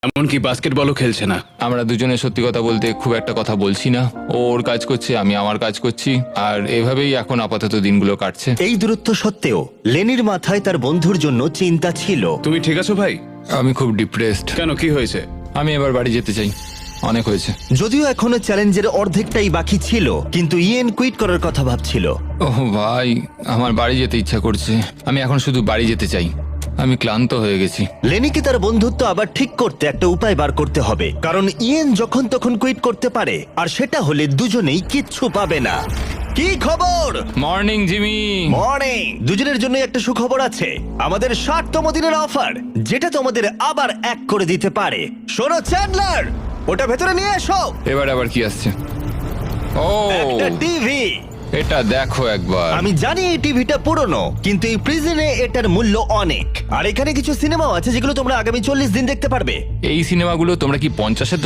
এমনকি বাস্কেটবলও খেলছে না। আমরা দুজনে সত্যি কথা বলতে খুব একটা কথা বলছি না। ও ওর কাজ করছে, আমি আমার কাজ করছি, আর এভাবেই এখন আপাতত দিনগুলো কাটছে। এই দূরত্ব সত্ত্বেও লেনির মাথায় তার বন্ধুর জন্য চিন্তা ছিল। তুমি ঠিক আছো ভাই? আমি খুব ডিপ্রেসড। কেন, কি হয়েছে? আমি এবার বাড়ি যেতে চাই, অনেক হয়েছে। যদিও এখনো চ্যালেঞ্জের অর্ধেকটাই বাকি ছিল, কিন্তু ইয়েন কুইট করার কথা ভাবছিল। ওহ ভাই, আমার বাড়ি যেতে ইচ্ছা করছে। আমি এখন শুধু বাড়ি যেতে চাই, আমি ক্লান্ত হয়ে গেছি। লেনিকে তার বন্ধুত্ব আবার ঠিক করতে একটা উপায় বার করতে হবে, কারণ ইয়েন যখন তখন কুইট করতে পারে, আর সেটা হলে দুজনেই কিচ্ছু পাবে না। কি খবর? Morning Jimmy. মর্নিং। দুজনের জন্য একটা সুখবর আছে, আমাদের 60তম দিনের অফার, যেটা তোমাদের আবার এক করে দিতে পারে। শোনো চ্যান্ডলার, ওটা ভেতরে নিয়ে এসো। এবার আবার কি আসছে? ও, একটা টিভি। এটা দেখো একবার। আমি জানি এই টিভিটা পুরনো, কিন্তু এই প্রিজনে এটার মূল্য অনেক। আর এখানে কিছু সিনেমাও আছে যেগুলো তোমরা আগামী 40 দিন দেখতে পারবে। এই সিনেমাগুলো তোমরা কি 50-এর